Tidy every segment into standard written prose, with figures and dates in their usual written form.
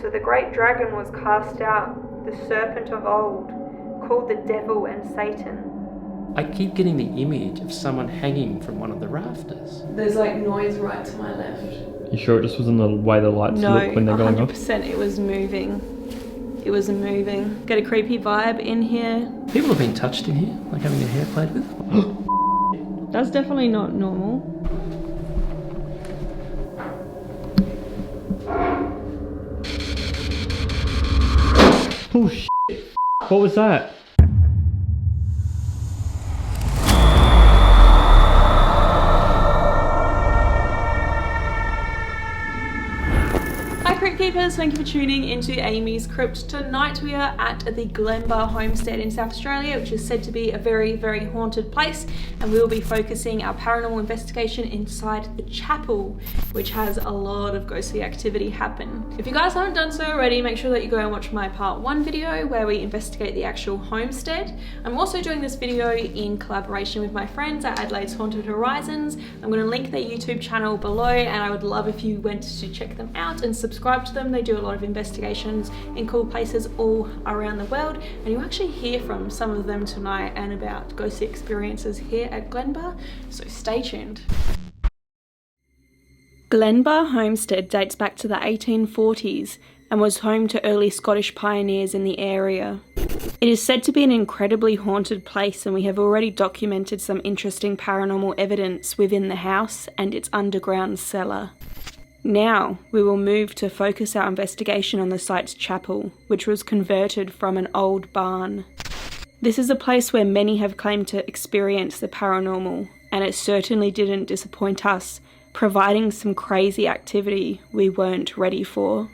So the great dragon was cast out, the serpent of old, called the devil and Satan. I keep getting the image of someone hanging from one of the rafters. There's like noise right to my left. You sure it just wasn't the way the lights look when they're going off? No, 100% it was moving. It was moving. Get a creepy vibe in here. People have been touched in here, like having their hair played with. That's definitely not normal. Oh shit! What was that? Keepers, thank you for tuning into AmysCrypt. Tonight we are at the Glenbar homestead in South Australia, which is said to be a very, very haunted place, and we will be focusing our paranormal investigation inside the chapel, which has a lot of ghostly activity happen. If you guys haven't done so already, make sure that you go and watch my part 1 video where we investigate the actual homestead. I'm also doing this video in collaboration with my friends at Adelaide's Haunted Horizons. I'm going to link their YouTube channel below, and I would love if you went to check them out and subscribe to them. They do a lot of investigations in cool places all around the world, and you'll actually hear from some of them tonight and about ghostly experiences here at Glenbar, so stay tuned. Glenbar Homestead dates back to the 1840s and was home to early Scottish pioneers in the area. It is said to be an incredibly haunted place, and we have already documented some interesting paranormal evidence within the house and its underground cellar. Now, we will move to focus our investigation on the site's chapel, which was converted from an old barn. This is a place where many have claimed to experience the paranormal, and it certainly didn't disappoint us, providing some crazy activity we weren't ready for.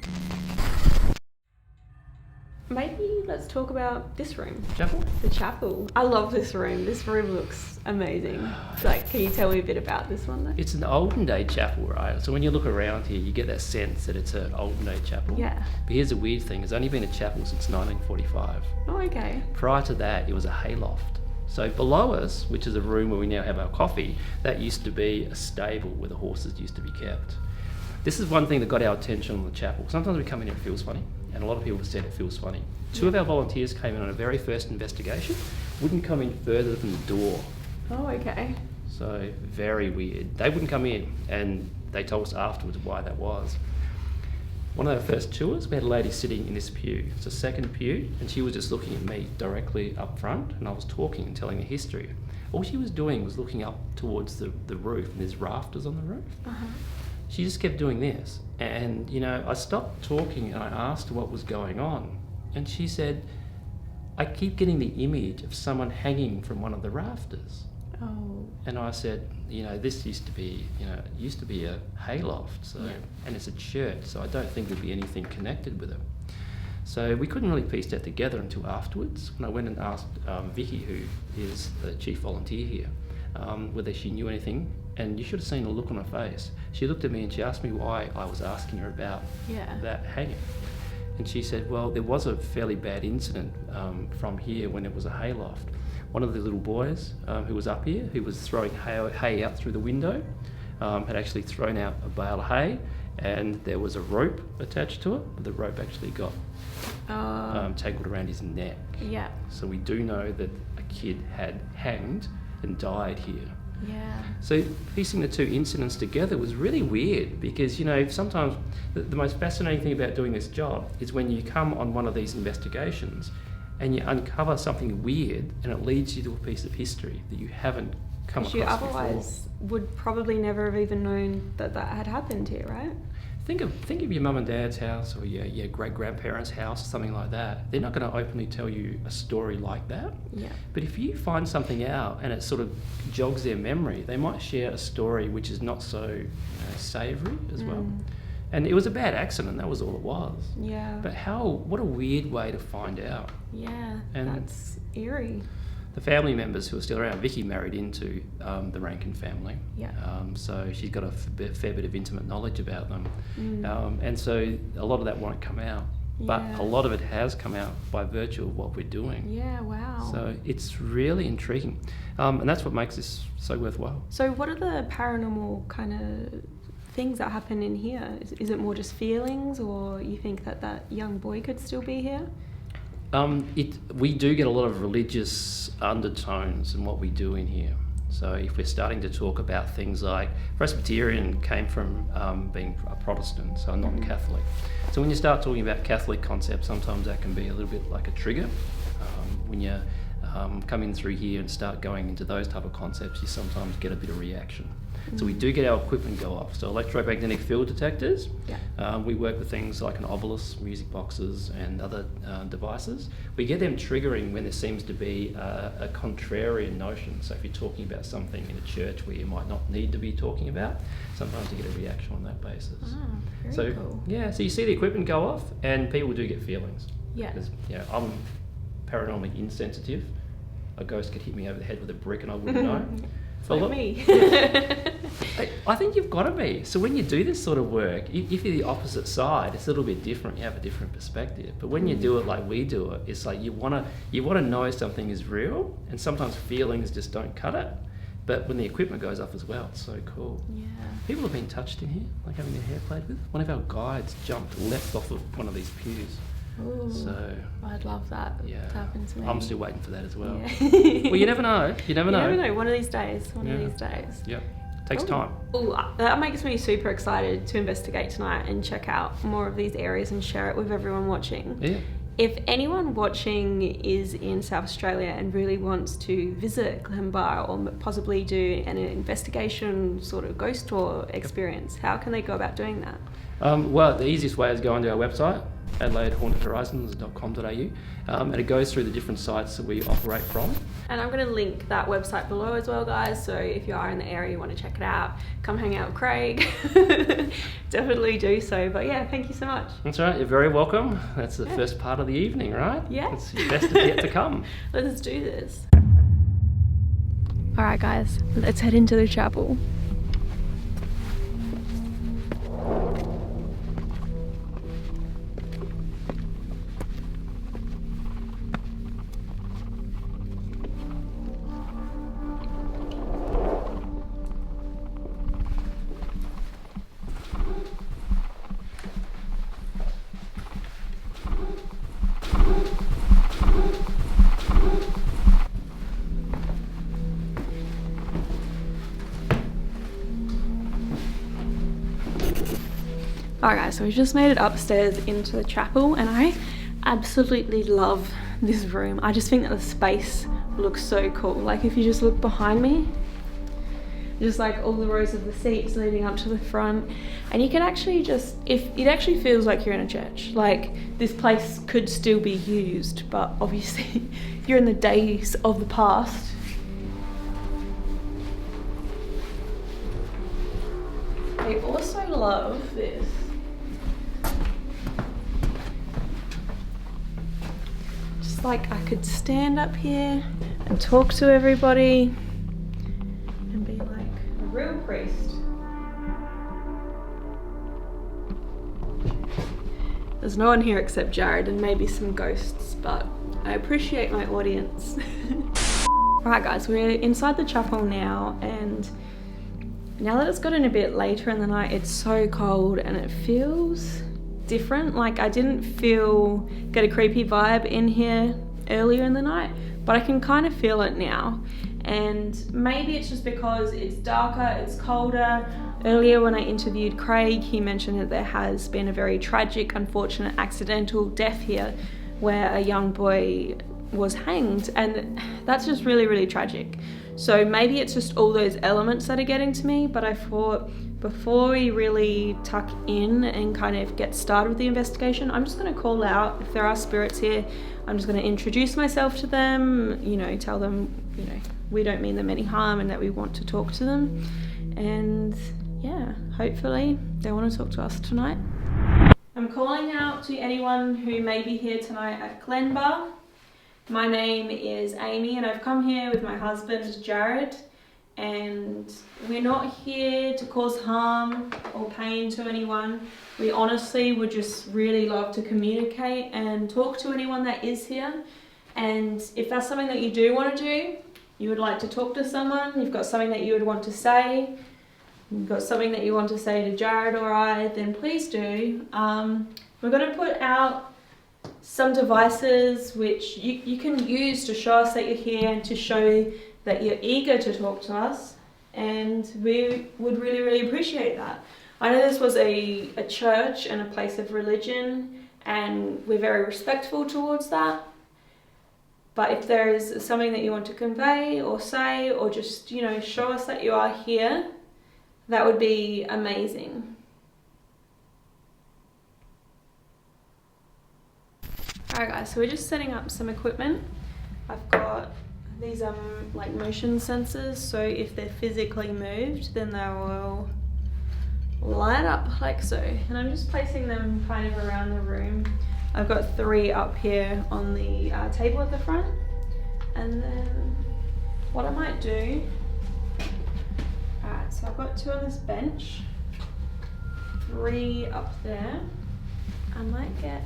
Maybe let's talk about this room. Chapel? The chapel. I love this room. This room looks amazing. Like, can you tell me a bit about this one though? It's an olden day chapel, right? So when you look around here, you get that sense that it's an olden day chapel. Yeah. But here's the weird thing, it's only been a chapel since 1945. Oh, okay. Prior to that, it was a hayloft. So below us, which is a room where we now have our coffee, that used to be a stable where the horses used to be kept. This is one thing that got our attention on the chapel. Sometimes we come in and it feels funny, and a lot of people have said it feels funny. 2 of our volunteers came in on a very first investigation, wouldn't come in further than the door. Oh, okay. So very weird. They wouldn't come in, and they told us afterwards why that was. One of our first tours, we had a lady sitting in this pew. It's a second pew, and she was just looking at me directly up front, and I was talking and telling the history. All she was doing was looking up towards the roof, and there's rafters on the roof. Uh-huh. She just kept doing this, and I stopped talking and I asked her what was going on, and she said, I keep getting the image of someone hanging from one of the rafters. Oh. And I said, this used to be, a hayloft, so, and it's a church, so I don't think there'd be anything connected with it. So we couldn't really piece that together until afterwards, when I went and asked Vicky, who is the chief volunteer here, whether she knew anything, and you should have seen the look on her face. She looked at me and she asked me why I was asking her about that hanging. And she said, well, there was a fairly bad incident from here when it was a hayloft. One of the little boys who was up here, who was throwing hay out through the window, had actually thrown out a bale of hay, and there was a rope attached to it, but the rope actually got tangled around his neck. Yeah. So we do know that a kid had hanged and died here. Yeah. So piecing the 2 incidents together was really weird, because sometimes the most fascinating thing about doing this job is when you come on one of these investigations and you uncover something weird, and it leads you to a piece of history that you haven't come across before. You otherwise would probably never have even known that had happened here, right? Think of your mum and dad's house, or your great-grandparents' house, or something like that. They're not going to openly tell you a story like that. Yeah. But if you find something out and it sort of jogs their memory, they might share a story which is not so savoury as well. And it was a bad accident, that was all it was. Yeah. But what a weird way to find out. Yeah, and that's eerie. The family members who are still around, Vicky married into the Rankin family. Yeah. So she's got a fair bit of intimate knowledge about them. And so a lot of that won't come out. But a lot of it has come out by virtue of what we're doing. Yeah, wow. So it's really intriguing. And that's what makes this so worthwhile. So what are the paranormal kind of things that happen in here? Is it more just feelings, or you think that that young boy could still be here? We do get a lot of religious undertones in what we do in here. So if we're starting to talk about things like Presbyterian came from being a Protestant, so non-Catholic. So when you start talking about Catholic concepts, sometimes that can be a little bit like a trigger. When you come in through here and start going into those type of concepts, you sometimes get a bit of reaction. So we do get our equipment go off. So electromagnetic field detectors, we work with things like an obelisk, music boxes and other devices. We get them triggering when there seems to be a contrarian notion. So if you're talking about something in a church where you might not need to be talking about, sometimes you get a reaction on that basis. Very cool. Yeah, so you see the equipment go off and people do get feelings. Yeah. Because, I'm paranormally insensitive. A ghost could hit me over the head with a brick and I wouldn't know. Like me. I think you've got to be. So when you do this sort of work, if you're the opposite side, it's a little bit different. You have a different perspective. But when you do it like we do it, it's like you want to know something is real, and sometimes feelings just don't cut it. But when the equipment goes off as well, it's so cool. Yeah. People have been touched in here, like having their hair played with. One of our guides leapt off of one of these pews. Ooh, so I'd love that to happen to me. I'm still waiting for that as well. Yeah. Well, you never know. You never know. One of these days. One of these days. Yep. Takes time. Ooh, that makes me super excited to investigate tonight and check out more of these areas and share it with everyone watching. Yeah. If anyone watching is in South Australia and really wants to visit Glenbar or possibly do an investigation sort of ghost tour experience, how can they go about doing that? Well, the easiest way is go onto our website, AdelaideHauntedHorizons.com.au, and it goes through the different sites that we operate from. And I'm going to link that website below as well, guys, so if you are in the area, you want to check it out, come hang out with Craig. Definitely do so. But yeah, thank you so much. That's right, you're very welcome. That's the first part of the evening, right? Yeah. It's best to yet to come. Let's do this. Alright guys, let's head into the chapel. Alright guys, so we just made it upstairs into the chapel and I absolutely love this room. I just think that the space looks so cool. Like if you just look behind me, just like all the rows of the seats leading up to the front, and you can actually it actually feels like you're in a church. Like this place could still be used, but obviously you're in the days of the past. I also love this. Just like I could stand up here and talk to everybody and be like a real priest. There's no one here except Jared and maybe some ghosts, but I appreciate my audience. Right guys, we're inside the chapel now, and now that it's gotten a bit later in the night, it's so cold and it feels different. Like I didn't get a creepy vibe in here earlier in the night, but I can kind of feel it now. And maybe it's just because it's darker, it's colder. Earlier when I interviewed Craig, he mentioned that there has been a very tragic, unfortunate, accidental death here where a young boy was hanged, and that's just really, really tragic. So maybe it's just all those elements that are getting to me, but I thought before we really tuck in and kind of get started with the investigation, I'm just going to call out if there are spirits here. I'm just going to introduce myself to them, tell them, we don't mean them any harm and that we want to talk to them. And yeah, hopefully they want to talk to us tonight. I'm calling out to anyone who may be here tonight at Glenbar. My name is Amy and I've come here with my husband Jared, and we're not here to cause harm or pain to anyone. We honestly would just really love to communicate and talk to anyone that is here. And if that's something that you do want to do, you would like to talk to someone, you've got something that you would want to say, you've got something that you want to say to Jared or I, then please do. We're going to put out some devices which you can use to show us that you're here and to show that you're eager to talk to us, and we would really, really appreciate that. I know this was a church and a place of religion, and we're very respectful towards that. But if there is something that you want to convey or say, or just, you know, show us that you are here, that would be amazing. Alright guys, so we're just setting up some equipment. I've got these like motion sensors, so if they're physically moved, then they will light up like so. And I'm just placing them kind of around the room. I've got 3 up here on the table at the front, and then what I might do, alright, so I've got 2 on this bench, 3 up there. I might get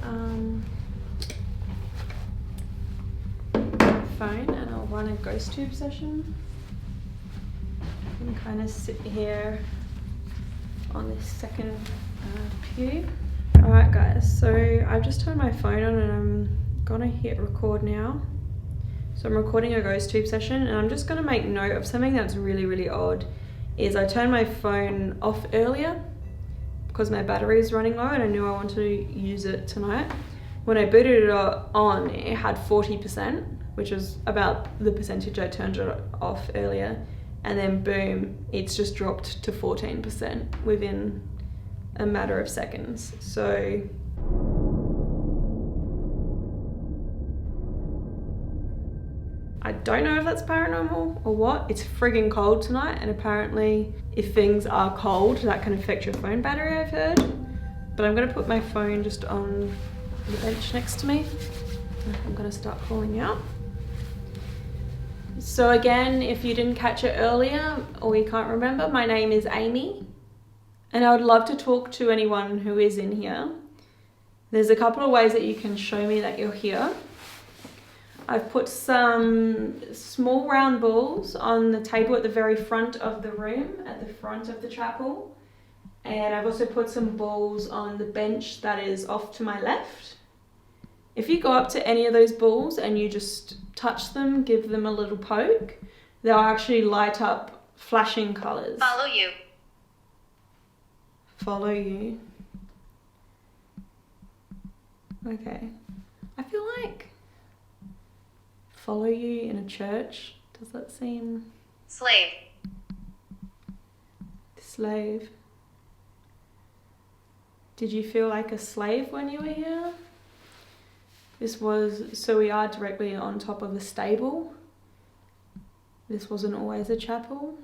my phone and I'll run a ghost tube session and kind of sit here on this second pew. Alright guys, so I've just turned my phone on and I'm gonna hit record now. So I'm recording a ghost tube session, and I'm just gonna make note of something that's really, really odd. Is I turned my phone off earlier because my battery is running low and I knew I wanted to use it tonight. When I booted it on, it had 40%, which is about the percentage I turned it off earlier. And then boom, it's just dropped to 14% within a matter of seconds. So I don't know if that's paranormal or what. It's friggin' cold tonight, and apparently if things are cold, that can affect your phone battery, I've heard. But I'm gonna put my phone just on the bench next to me. I'm gonna start calling out. So again, if you didn't catch it earlier or you can't remember, my name is Amy. And I would love to talk to anyone who is in here. There's a couple of ways that you can show me that you're here. I've put some small round balls on the table at the very front of the room, at the front of the chapel. And I've also put some balls on the bench that is off to my left. If you go up to any of those balls and you just touch them, give them a little poke, they'll actually light up flashing colours. Follow you. Follow you. Okay. I feel like follow you in a church. Does that seem... Slave. Slave. Did you feel like a slave when you were here? So we are directly on top of a stable. This wasn't always a chapel.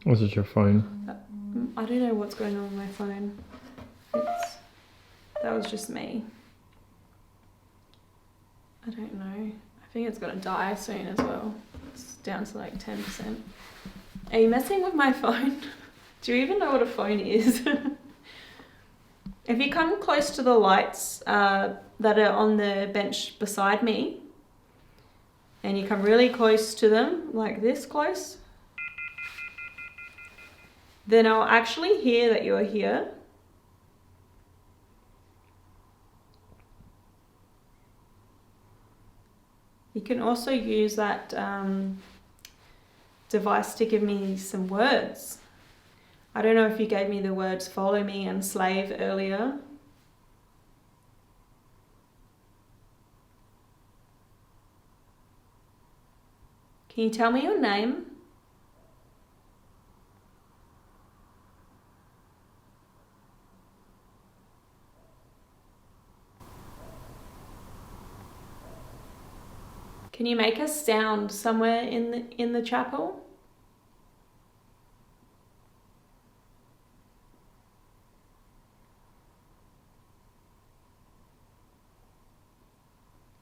Was it your phone? I don't know what's going on with my phone. That was just me. I don't know. I think it's gonna die soon as well. It's down to like 10%. Are you messing with my phone? Do you even know what a phone is? If you come close to the lights that are on the bench beside me, and you come really close to them, like this close, then I'll actually hear that you're here. You can also use that device to give me some words. I don't know if you gave me the words follow me and slave earlier. Can you tell me your name? Can you make a sound somewhere in the chapel?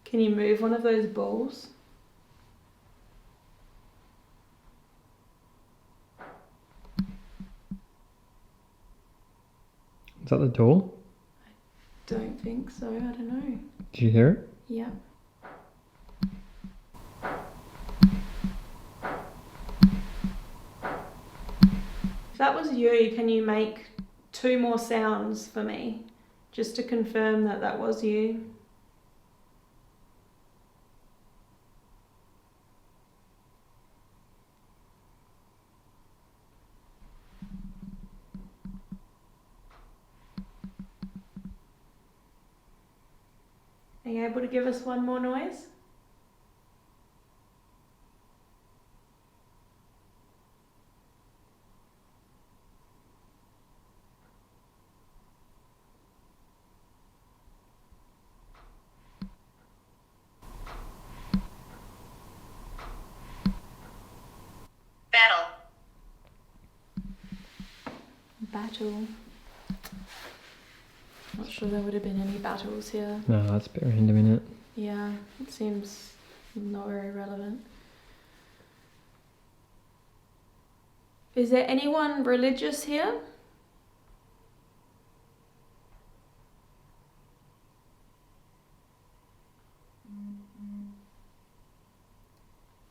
Can you move one of those balls? Is that the door? Don't think so, I don't know. Did you hear it? Yeah. that was you, can you make 2 more sounds for me? Just to confirm that that was you. Are you able to give us one more noise? Battle. Not sure there would have been any battles here. No, that's a bit random, isn't it? Yeah, it seems not very relevant. Is there anyone religious here?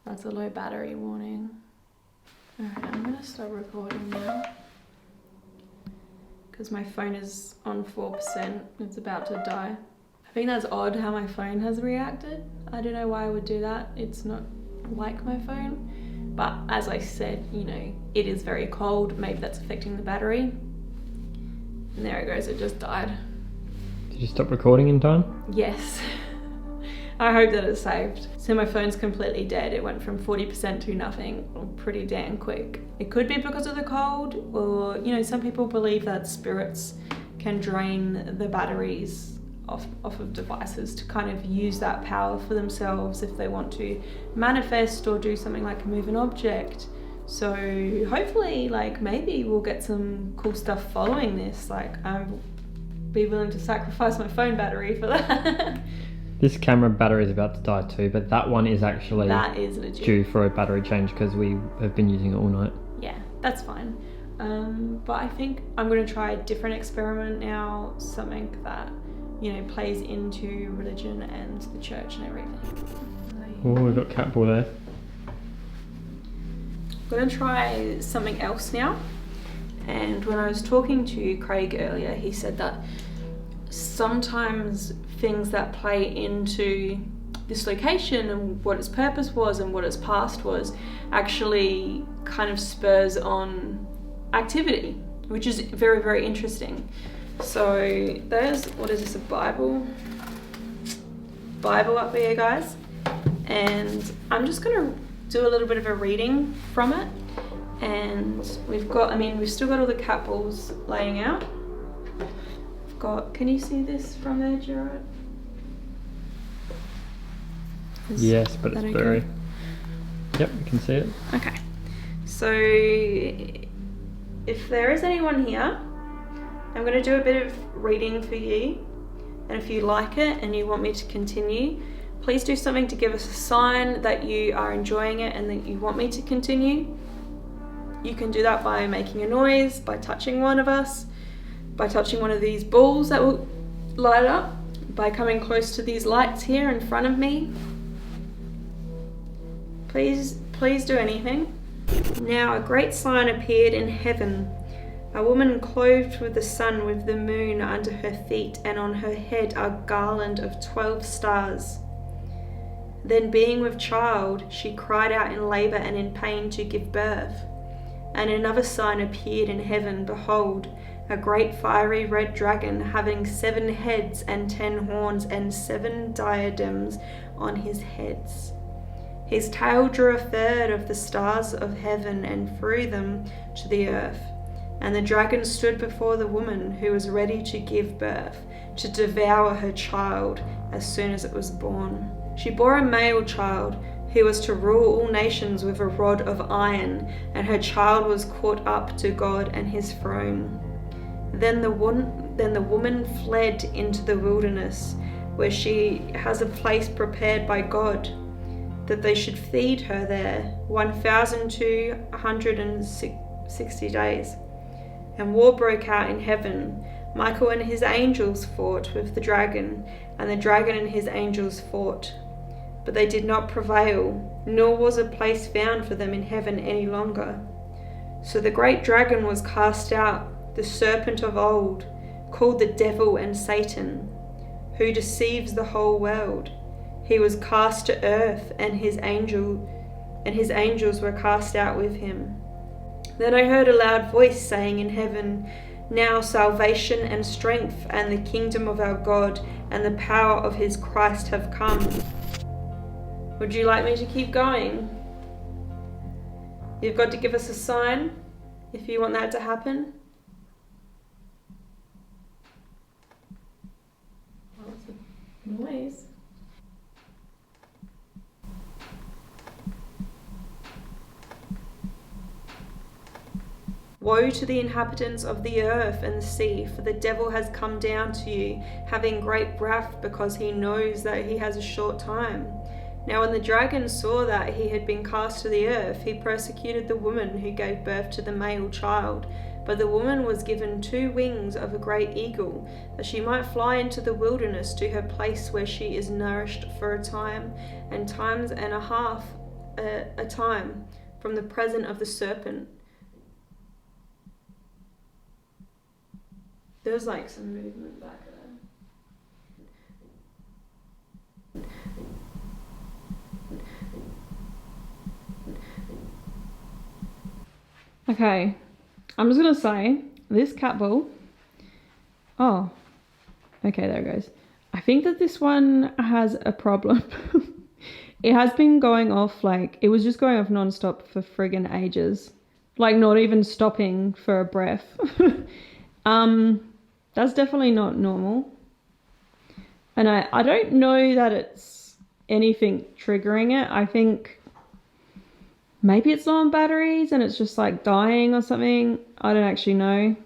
That's a low battery warning. Alright, I'm gonna stop recording now. Because my phone is on 4%, it's about to die. I think that's odd how my phone has reacted. I don't know why I would do that. It's not like my phone. But as I said, you know, it is very cold. Maybe that's affecting the battery. And there it goes, it just died. Did you stop recording in time? Yes. I hope that it's saved. So my phone's completely dead. It went from 40% to nothing pretty damn quick. It could be because of the cold, or, you know, some people believe that spirits can drain the batteries off of devices to kind of use that power for themselves if they want to manifest or do something like move an object. So hopefully, like, maybe we'll get some cool stuff following this. Like, I'll be willing to sacrifice my phone battery for that. This camera battery is about to die too, but that one is actually that is legit. Due for a battery change because we have been using it all night. Yeah, that's fine. But I think I'm going to try a different experiment now, something that, you know, plays into religion and the church and everything. Oh, we've got cat ball there. I'm going to try something else now. And when I was talking to Craig earlier, he said that sometimes things that play into this location and what its purpose was and what its past was actually kind of spurs on activity, which is very, very interesting. So there's, what is this, a Bible up here, guys, and I'm just gonna do a little bit of a reading from it. And we've still got all the cat balls laying out. Can you see this from there, Gerard? Yes, but it's blurry. Yep, you can see it. Okay. So if there is anyone here, I'm going to do a bit of reading for you. And if you like it and you want me to continue, please do something to give us a sign that you are enjoying it and that you want me to continue. You can do that by making a noise, by touching one of us, by touching one of these balls that will light up, by coming close to these lights here in front of me. Please do anything. Now a great sign appeared in heaven, a woman clothed with the sun with the moon under her feet, and on her head a garland of 12 stars. Then being with child, she cried out in labour and in pain to give birth. And another sign appeared in heaven, behold, a great fiery red dragon, having 7 heads and 10 horns and 7 diadems on his heads. His tail drew a third of the stars of heaven and threw them to the earth. And the dragon stood before the woman who was ready to give birth, to devour her child as soon as it was born. She bore a male child, who was to rule all nations with a rod of iron, and her child was caught up to God and his throne. Then the woman fled into the wilderness, where she has a place prepared by God, that they should feed her there 1,260 days. And war broke out in heaven. Michael and his angels fought with the dragon, and the dragon and his angels fought. But they did not prevail, nor was a place found for them in heaven any longer. So the great dragon was cast out, the serpent of old, called the devil and Satan, who deceives the whole world. He was cast to earth, and his angels were cast out with him. Then I heard a loud voice saying in heaven, "Now salvation and strength and the kingdom of our God and the power of his Christ have come." Would you like me to keep going? You've got to give us a sign if you want that to happen. Lots of noise. Woe to the inhabitants of the earth and the sea, for the devil has come down to you, having great wrath, because he knows that he has a short time. Now when the dragon saw that he had been cast to the earth, he persecuted the woman who gave birth to the male child. But the woman was given 2 wings of a great eagle, that she might fly into the wilderness to her place where she is nourished for a time, and times and a half a time from the presence of the serpent. There's like some movement back there. Okay, I'm just gonna say this cat ball. Oh, okay, there it goes. I think that this one has a problem. It has been going off, like, it was just going off non-stop for friggin' ages. Like, not even stopping for a breath. That's definitely not normal. And I don't know that it's anything triggering it. I think maybe it's low on batteries and it's just like dying or something. I don't actually know.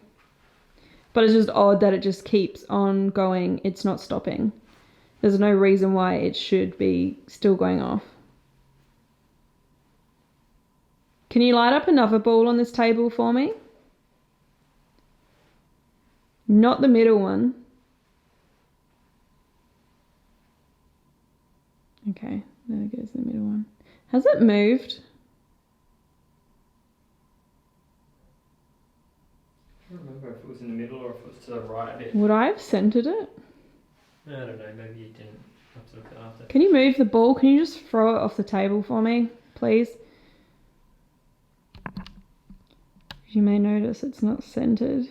But it's just odd that it just keeps on going. It's not stopping. There's no reason why it should be still going off. Can you light up another ball on this table for me? Not the middle one. Okay, there goes the middle one. Has it moved? I don't remember if it was in the middle or if it was to the right a bit. Would I have centered it? I don't know, maybe you didn't. I'll have to look after. Can you move the ball? Can you just throw it off the table for me, please? You may notice it's not centered.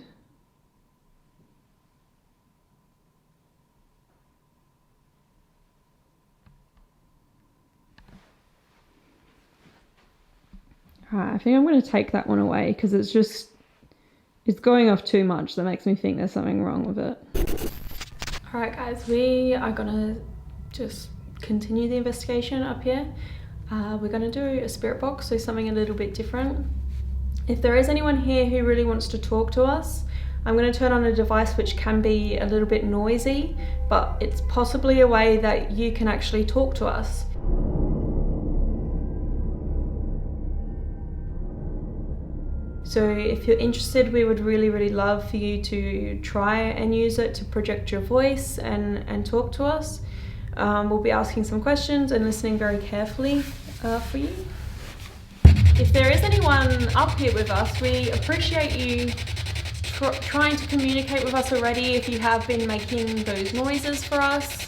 Alright, I think I'm going to take that one away because it's going off too much. That makes me think there's something wrong with it. Alright guys, we are going to just continue the investigation up here. We're going to do a spirit box, so something a little bit different. If there is anyone here who really wants to talk to us, I'm going to turn on a device which can be a little bit noisy, but it's possibly a way that you can actually talk to us. So if you're interested, we would really love for you to try and use it to project your voice and talk to us. We'll be asking some questions and listening very carefully for you. If there is anyone up here with us, we appreciate you trying to communicate with us already. If you have been making those noises for us,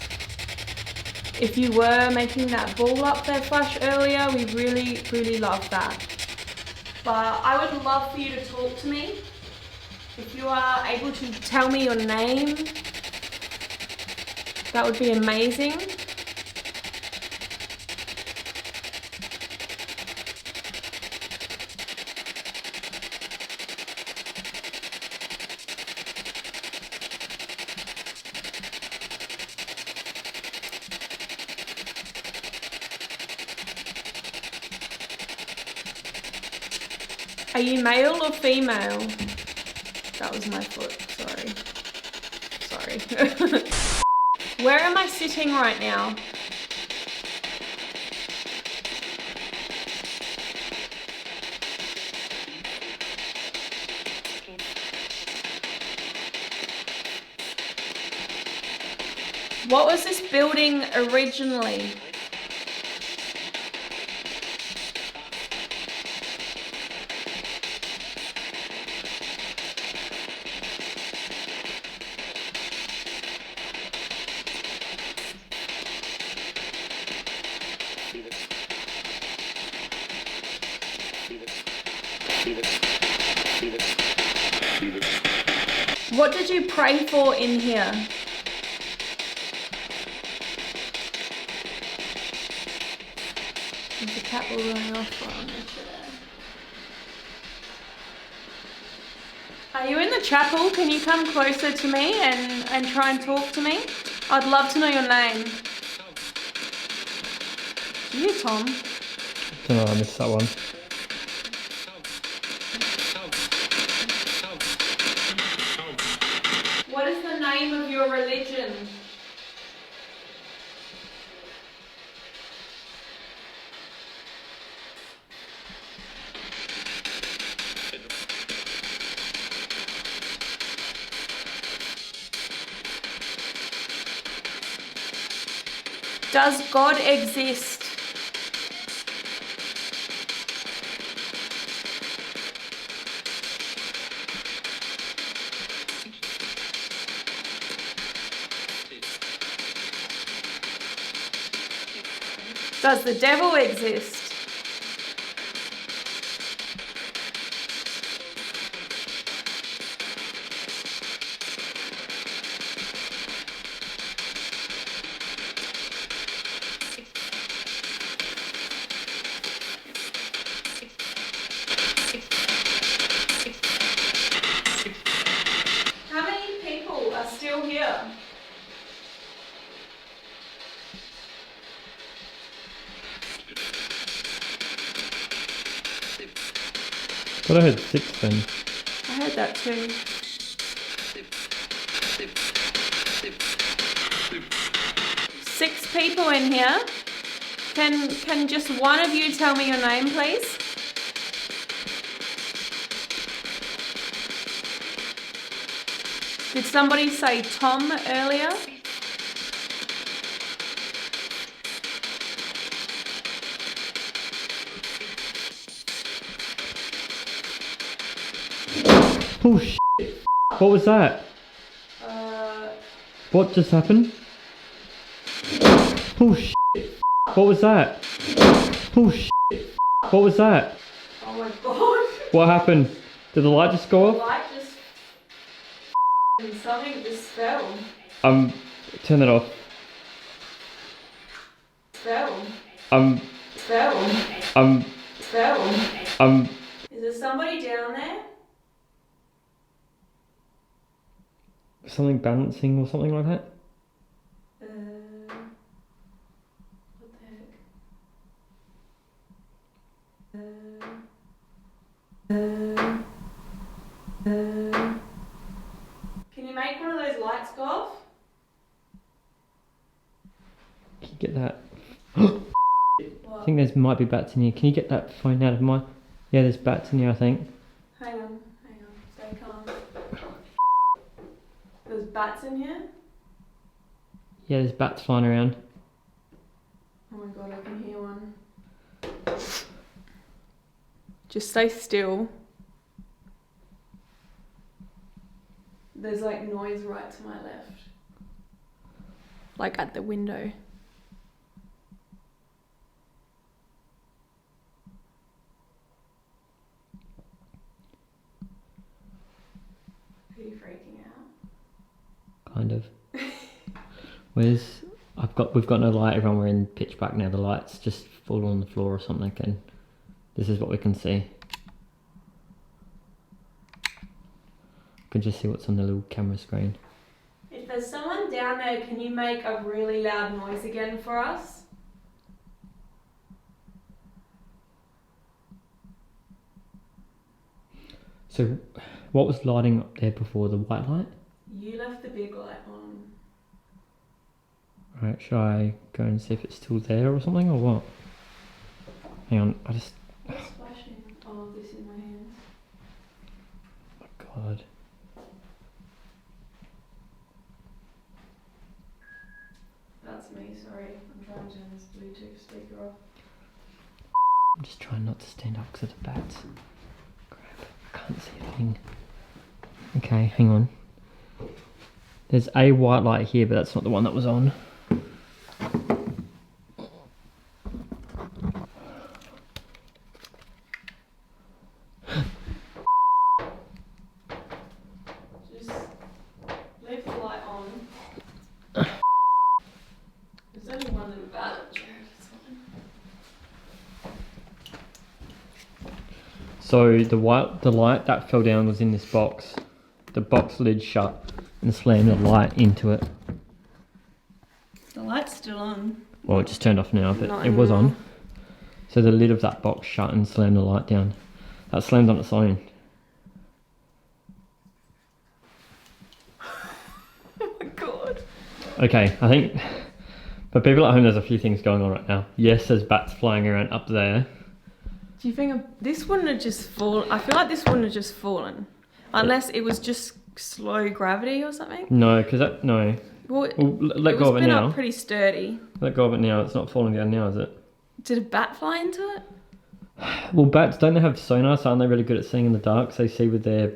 if you were making that ball up there flash earlier, we really love that. But I would love for you to talk to me. If you are able to tell me your name, that would be amazing. Are you male or female? That was my foot, sorry. Where am I sitting right now? What was this building originally? What did you pray for in here? There's a cat running off on the chair. Are you in the chapel? Can you come closer to me and try and talk to me? I'd love to know your name. Do you, Tom? I don't know, I missed that one. What is the name of your religion? Does God exist? Does the devil exist? How many people are still here? But I heard 6 then. I heard that too. Six people in here. Can just one of you tell me your name, please? Did somebody say Tom earlier? Oh shit! What was that? What just happened? Oh shit! What was that? Oh shit! What was that? Oh my god. What happened? Did the light just go The off? light just something just fell. Turn it off. Fell. Fell. Fell. Is there somebody down there? Something balancing or something like that? What the heck? Can you make one of those lights go off? Can you get that? What? I think there might be bats in here. Can you get that phone out of my... Yeah, there's bats in here, I think. Hang on. Stay calm. There's bats in here? Yeah, there's bats flying around. Oh my god, I can hear one. Just stay still. There's like noise right to my left. Like at the window. Are you freaking out? Kind of. We've got no light, everyone, we're in pitch black now, the lights just fall on the floor or something, and this is what we can see. You can just see what's on the little camera screen. If there's someone down there, can you make a really loud noise again for us? So, what was lighting up there before, the white light? You left the big light on. Right, shall I go and see if it's still there or something, or what? Hang on, What's flashing? Oh, this in my hands. Oh my god. That's me, sorry. I'm trying to turn this Bluetooth speaker off. I'm just trying not to stand up because of the bats. Crap, I can't see a thing. Okay, hang on. There's a white light here, but that's not the one that was on. Just So the light that fell down was in this box. The box lid shut and slammed the light into it. The light's still on. Well, it just turned off now, but Not it was anymore. on. So the lid of that box shut and slammed the light down. That slammed on its own. Oh my god. Okay, I think for people at home, there's a few things going on right now. Yes, there's bats flying around up there. Do you think this wouldn't have just fallen? I feel like this wouldn't have just fallen. Unless it was just slow gravity or something. No, because that, no. Well, Let go of it been now. up pretty sturdy. Let go of it now. It's not falling down now, is it? Did a bat fly into it? Well, bats, don't they have sonar? So aren't they really good at seeing in the dark? So they see with their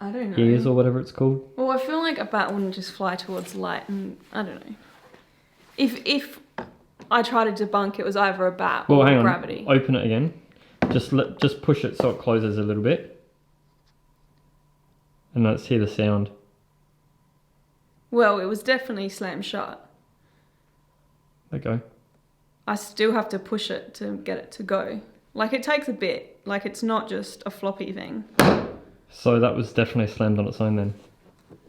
I don't know. ears or whatever it's called. Well, I feel like a bat wouldn't just fly towards light, and I don't know. If I try to debunk it was either a bat Well, or hang on. gravity. Open it again. Just push it so it closes a little bit. And let's hear the sound. Well, it was definitely slammed shut. Let go. I still have to push it to get it to go. Like, it takes a bit. Like, it's not just a floppy thing. So that was definitely slammed on its own then. I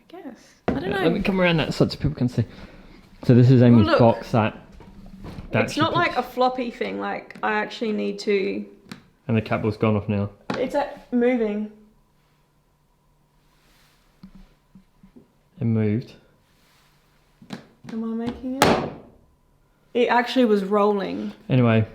guess. I don't know. Let me come around that so people can see. So this is Amy's look. box that It's she not puts- like a floppy thing. Like, I actually need to... And the cable's gone off now. It's moving. It moved. Am I making it? It actually was rolling. Anyway.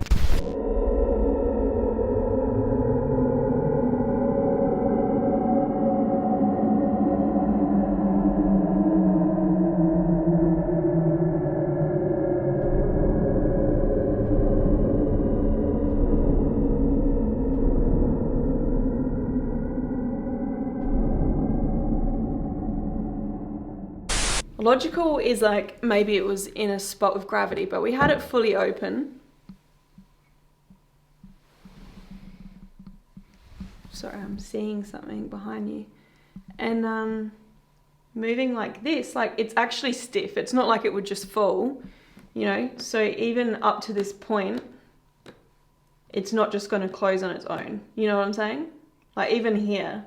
Logical is like, maybe it was in a spot with gravity, but we had it fully open. Sorry, I'm seeing something behind you. And moving like this, like, it's actually stiff. It's not like it would just fall, you know? So even up to this point, it's not just going to close on its own. You know what I'm saying? Like, even here.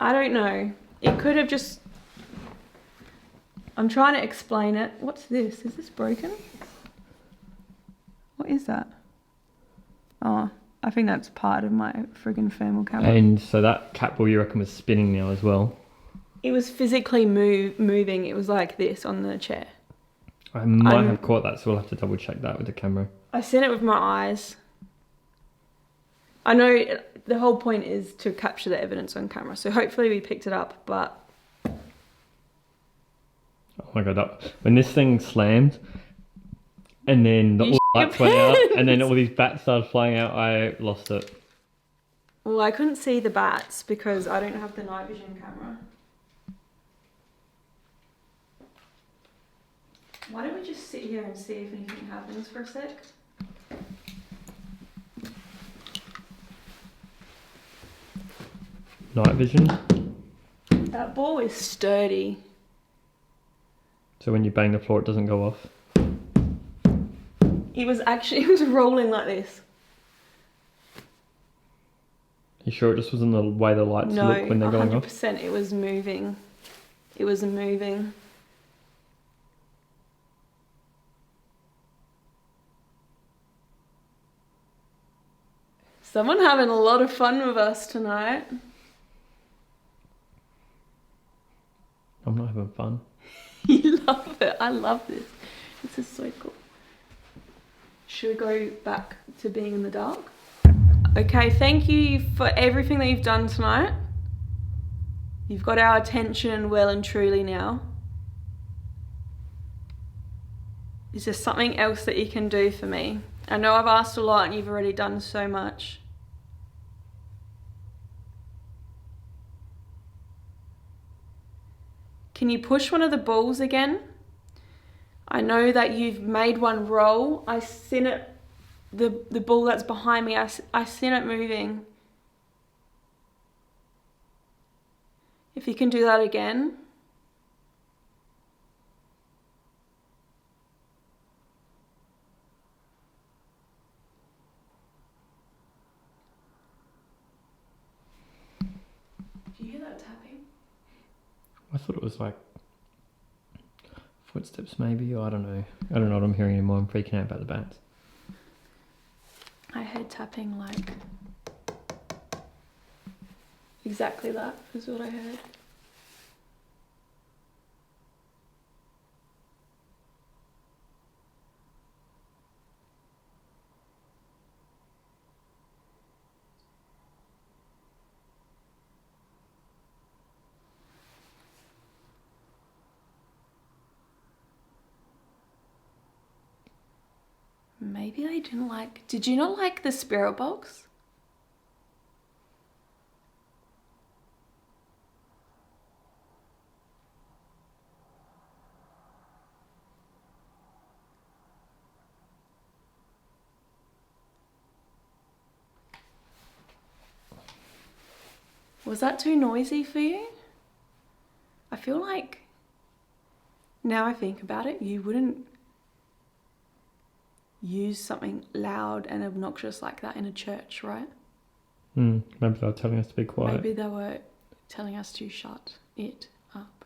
I don't know. It could have just... I'm trying to explain it. What's this? Is this broken? What is that? Oh, I think that's part of my friggin' thermal camera. And so that catball you reckon was spinning now as well. It was physically moving. It was like this on the chair. I might have caught that, so we'll have to double check that with the camera. I seen it with my eyes. I know the whole point is to capture the evidence on camera, so hopefully we picked it up, but... Oh my god, when this thing slammed, and then all the lights went out, and then all these bats started flying out, I lost it. Well, I couldn't see the bats because I don't have the night vision camera. Why don't we just sit here and see if anything happens for a sec? Night vision. That ball is sturdy. So when you bang the floor, it doesn't go off. It was rolling like this. You sure it just wasn't the way the lights No, look when they're going off? 100% it was moving. It was moving. Someone having a lot of fun with us tonight. I'm not having fun. You love it. I love this. This is so cool. Should we go back to being in the dark? Okay, thank you for everything that you've done tonight. You've got our attention well and truly now. Is there something else that you can do for me? I know I've asked a lot and you've already done so much. Can you push one of the balls again? I know that you've made one roll. I seen it, the ball that's behind me, I seen it moving. If you can do that again. thought it was like footsteps maybe, or I don't know. I don't know what I'm hearing anymore. I'm freaking out about the bats. I heard tapping like exactly that is what I heard. Maybe they didn't like... Did you not like the spirit box? Was that too noisy for you? I feel like, now I think about it, you wouldn't use something loud and obnoxious like that in a church, right? Maybe they were telling us to be quiet. Maybe they were telling us to shut it up.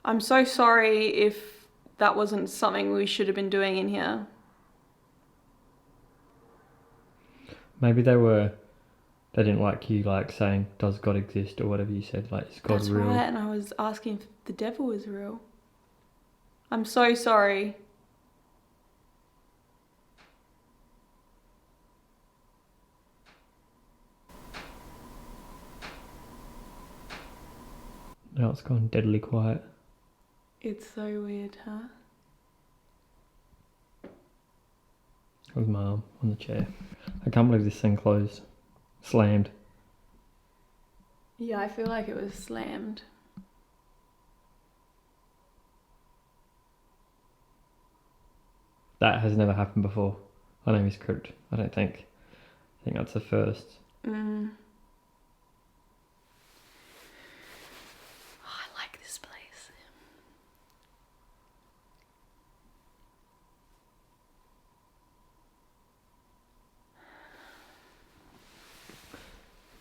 I'm so sorry if that wasn't something we should have been doing in here. Maybe they didn't like you like saying, does God exist, or whatever you said, like, is God That's real? right, and I was asking if the devil is real. I'm so sorry. Now it's gone deadly quiet. It's so weird, huh? It was my arm on the chair. I can't believe this thing closed. Slammed. Yeah, I feel like it was slammed. That has never happened before on AmysCrypt, I don't think. I think that's the first. Oh, I like this place.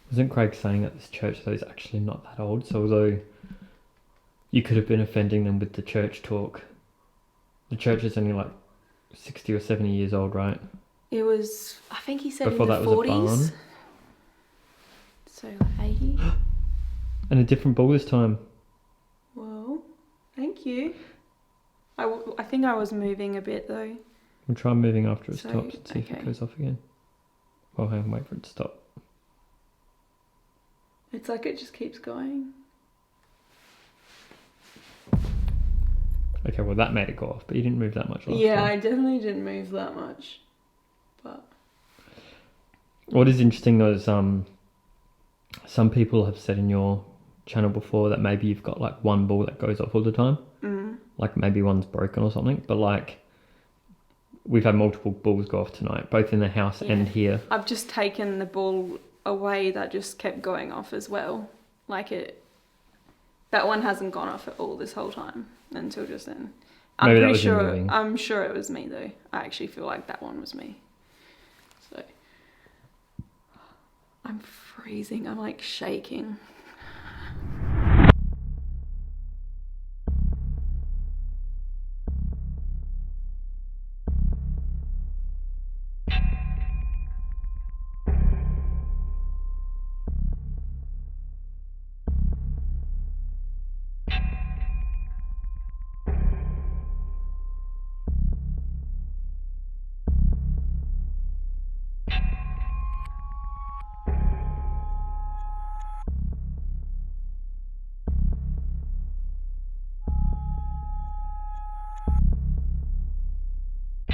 Wasn't Craig saying that this church though is actually not that old? So although you could have been offending them with the church talk, the church is only like 60 or 70 years old, right? It was, I think he said Before in the that 40s. was a barn. So like 80. And a different ball this time. Well, thank you. I think I was moving a bit though. We'll try moving after it So, stops and see if okay. it goes off again. Well, hang on, wait for it to stop. It's like it just keeps going. Okay, well that made it go off, but you didn't move that much last Yeah, time. I definitely didn't move that much. But What is interesting though is some people have said in your channel before that maybe you've got like one ball that goes off all the time. Like maybe one's broken or something, but like we've had multiple balls go off tonight, both in the house and here. I've just taken the ball away that just kept going off as well. Like that one hasn't gone off at all this whole time until just then. Maybe that was you moving. I'm sure it was me though. I actually feel like that one was me. So I'm freezing. I'm like shaking.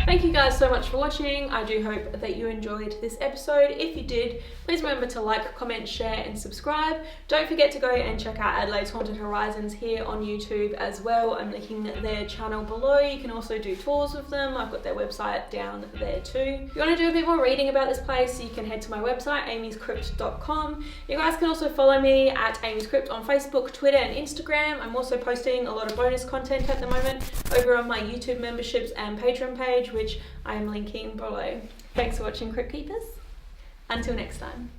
Thank you guys so much for watching. I do hope that you enjoyed this episode. If you did, please remember to like, comment, share and subscribe. Don't forget to go and check out Adelaide's Haunted Horizons here on YouTube as well. I'm linking their channel below. You can also do tours with them. I've got their website down there too. If you want to do a bit more reading about this place, you can head to my website, AmysCrypt.com. You guys can also follow me at AmysCrypt on Facebook, Twitter and Instagram. I'm also posting a lot of bonus content at the moment over on my YouTube memberships and Patreon page, which I am linking below. Thanks for watching, Crypt Keepers. Until next time.